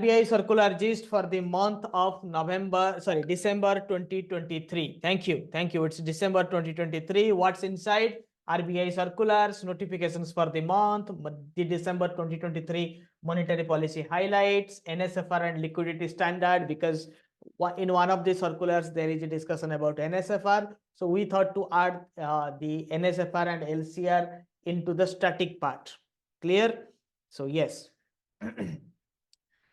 RBI circular gist for the month of December 2023. Thank you. It's December 2023. What's inside? RBI circulars, notifications for the month, the December 2023 monetary policy highlights, NSFR and liquidity standard, because in one of the circulars there is a discussion about NSFR. So we thought to add the NSFR and LCR into the static part. Clear? So yes.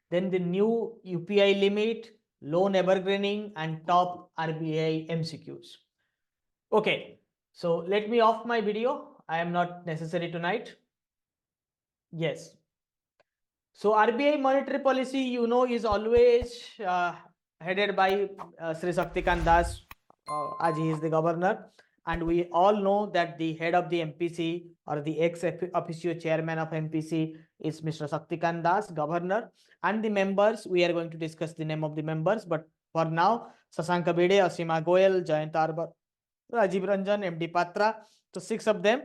Then the new UPI limit, loan evergreening, and top RBI MCQs. Okay, so let me off my video. I am not necessary tonight. Yes. So RBI monetary policy, you know, is always headed by Sri Shaktikant Das, as he is the governor. And we all know that the head of the MPC or the ex-officio chairman of MPC is Mr. Shaktikant Das, governor. And the members, we are going to discuss the name of the members. But for now, Sasanka Bede, Asima Goyal, Jayant Arbar, Rajiv Ranjan, MD Patra. So 6 of them.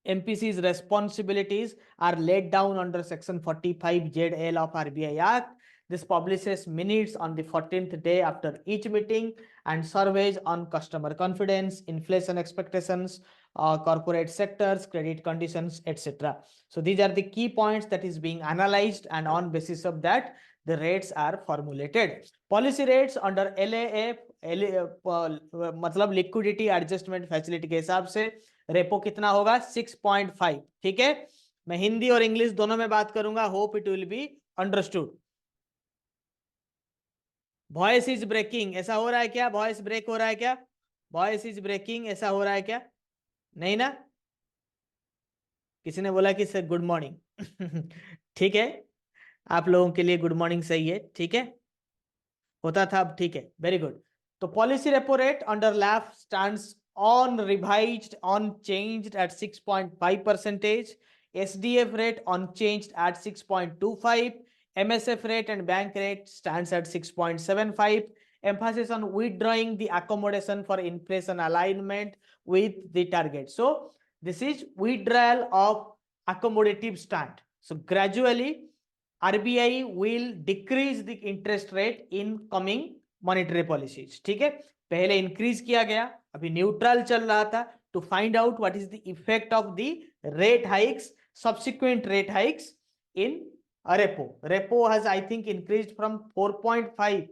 MPC's responsibilities are laid down under Section 45ZL of RBI Act. This publishes minutes on the 14th day after each meeting and surveys on customer confidence, inflation expectations, corporate sectors, credit conditions, etc. So these are the key points that is being analyzed, and on basis of that, the rates are formulated. Policy rates under LAF, मतलब liquidity adjustment facility के हिसाब से repo कितना होगा 6.5. ठीक है, मैं हिंदी और इंग्लिश दोनों में बात करूंगा. Hope it will be understood. Voice is breaking, ऐसा हो रहा है क्या? वॉइस ब्रेक हो रहा है क्या? वॉइस इज ब्रेकिंग, ऐसा हो रहा है क्या? नहीं ना? किसी ने बोला कि सर गुड मॉर्निंग. ठीक है, आप लोगों के लिए गुड मॉर्निंग सही है. ठीक है, होता था, अब ठीक है. Very good. तो policy repo rate under LAF stands on revised unchanged at 6.5%, SDF rate unchanged at 6.25, MSF rate and bank rate stands at 6.75. Emphasis on withdrawing the accommodation for inflation alignment with the target. So this is withdrawal of accommodative stand. So gradually RBI will decrease the interest rate in coming monetary policies. ठीक है, पहले increase किया गया, अभी neutral चल रहा था. To find out what is the effect of the rate hikes, subsequent rate hikes in repo. Repo has I think increased from 4.5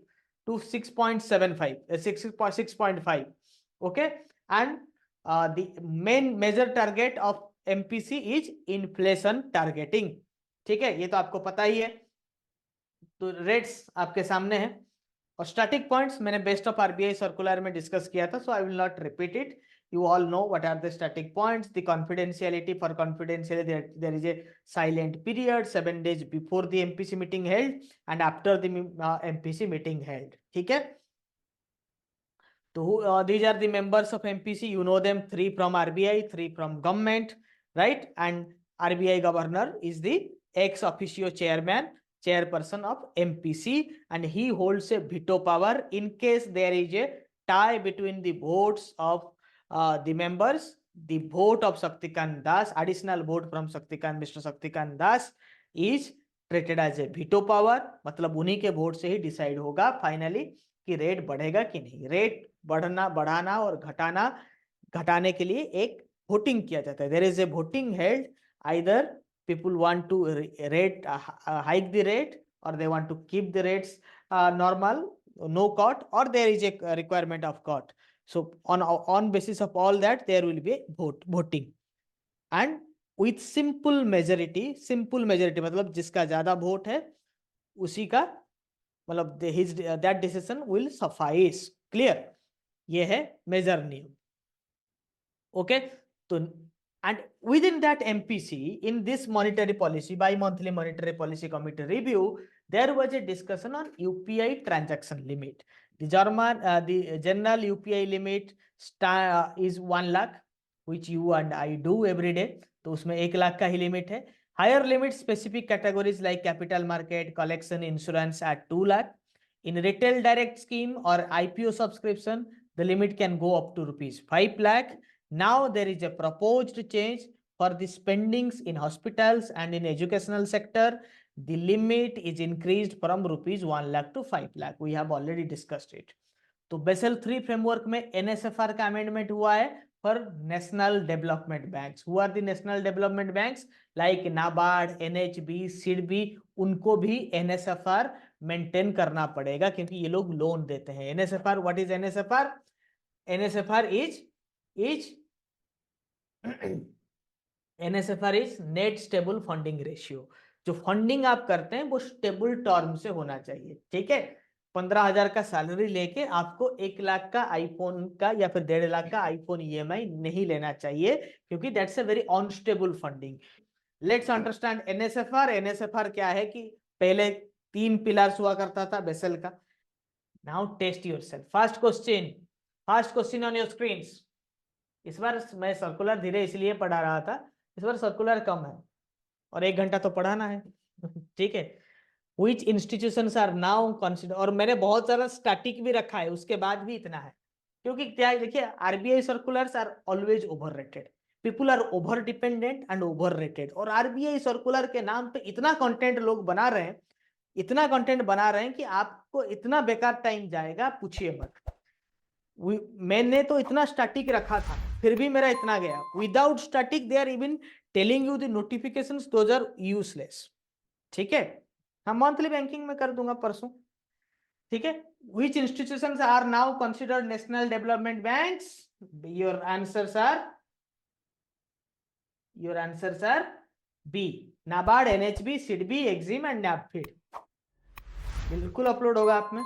to 6.75, 6.5. okay, and the main major target of MPC is inflation targeting. ठीक है, ये तो आपको पता ही है. तो rates आपके सामने है और स्टैटिक पॉइंट्स मैंने बेस्ट ऑफ आरबीआई सर्कुलर में डिस्कस किया था, so I will not repeat it. You all know what are the static points. The confidentiality, for confidentiality there is a silent period 7 days before the MPC meeting held and after the MPC meeting held. ठीक है, तो these are the members of MPC. You know them, 3 from RBI, 3 from government, right? And RBI governor is the ex officio chairperson of MPC, and he holds a veto power in case there is a tie between the votes of the members. The vote of Shaktikant Das, additional vote from Mr. Shaktikant Das is treated as a veto power. मतलब उन्हीं के vote से ही decide होगा finally कि rate बढ़ेगा कि नहीं. Rate बढ़ाना और घटाने के लिए एक वोटिंग किया जाता है. There is a voting held, either people want to hike the rate or they want to keep the rates normal, no cut, or there is a requirement of cut. So on basis of all that there will be voting, and with simple majority मतलब जिसका ज्यादा vote है उसी का मतलब that decision will suffice. Clear? ये है major नियम. ओके, तो and within that MPC, in this monetary policy, bi-monthly monetary policy committee review, there was a discussion on UPI transaction limit. The general UPI limit is 1 lakh, which you and I do every day. तो उसमें 1 लाख का ही limit है. Higher limit specific categories like capital market, collection, insurance at 2 lakh. In retail direct scheme or IPO subscription, the limit can go up to rupees 5 lakh. Now there is a proposed change for the spendings in hospitals and in educational sector. the limit is increased from rupees 1 lakh to 5 lakh. We have already discussed it. तो Basel 3 framework में NSFR का amendment हुआ है for national development banks. Who are the national development banks? Like NABARD, NHB, SIDBI, उनको भी एनएसएफआर maintain करना पड़ेगा क्योंकि ये लोग लोन देते हैं. NSFR, what is NSFR? NSFR is net stable funding ratio. जो फंडिंग आप करते हैं वो स्टेबल टर्म से होना चाहिए. ठीक है, 15,000 का सैलरी लेके आपको 1 लाख का आईफोन का या फिर 1.5 लाख का आईफोन ईएमआई नहीं लेना चाहिए क्योंकि that's a very unstable funding. Let's understand NSFR. NSFR क्या है कि पहले 3 पिलर्स हुआ करता था बेसल का. Now test yourself. First question on your screens. इस बार मैं सर्कुलर धीरे इसलिए पढ़ा रहा था, इस बार सर्कुलर कम है और 1 घंटा तो पढ़ाना है. ठीक है. Which institutions are now considered, और मैंने बहुत सारा स्टैटिक भी रखा है उसके बाद भी इतना है क्योंकि क्या देखिए, RBI circulars are always overrated. People are over dependent and overrated. और आरबीआई सर्कुलर के नाम पे इतना कंटेंट लोग बना रहे हैं, इतना कंटेंट बना रहे हैं कि आपको इतना बेकार टाइम जाएगा, पूछिए मत. मैंने तो इतना स्टैटिक रखा था फिर भी मेरा इतना गया. Without static they are even telling you the notifications, those are useless. ठीक है, हम मंथली बैंकिंग में कर दूंगा परसों. ठीक है. Which institutions are now considered national development banks? Your answers are B. NABARD, NHB, SIDBI, Exim and NaBFID. बिल्कुल अपलोड होगा आप में.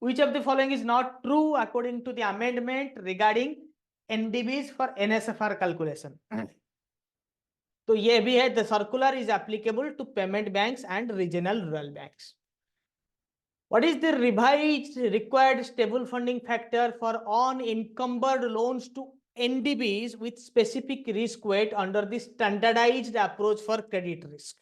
Which of the following is not true according to the amendment regarding NDBs for NSFR calculation? तो ये भी है, the circular is applicable to payment banks and regional rural banks. What is the revised required stable funding factor for unencumbered loans to NDBs with specific risk weight under the standardized approach for credit risk?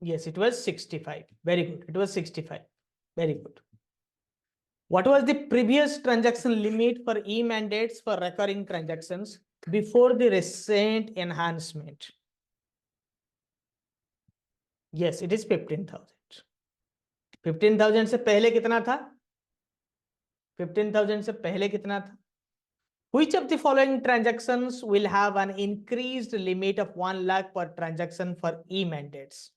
Yes, it was 65. Very good. It was 65. Very good. What was the previous transaction limit for e-mandates for recurring transactions before the recent enhancement? Yes, it is 15,000. 15,000 से पहले कितना था? 15,000 से पहले कितना था? Which of the following transactions will have an increased limit of 1 lakh per transaction for e-mandates?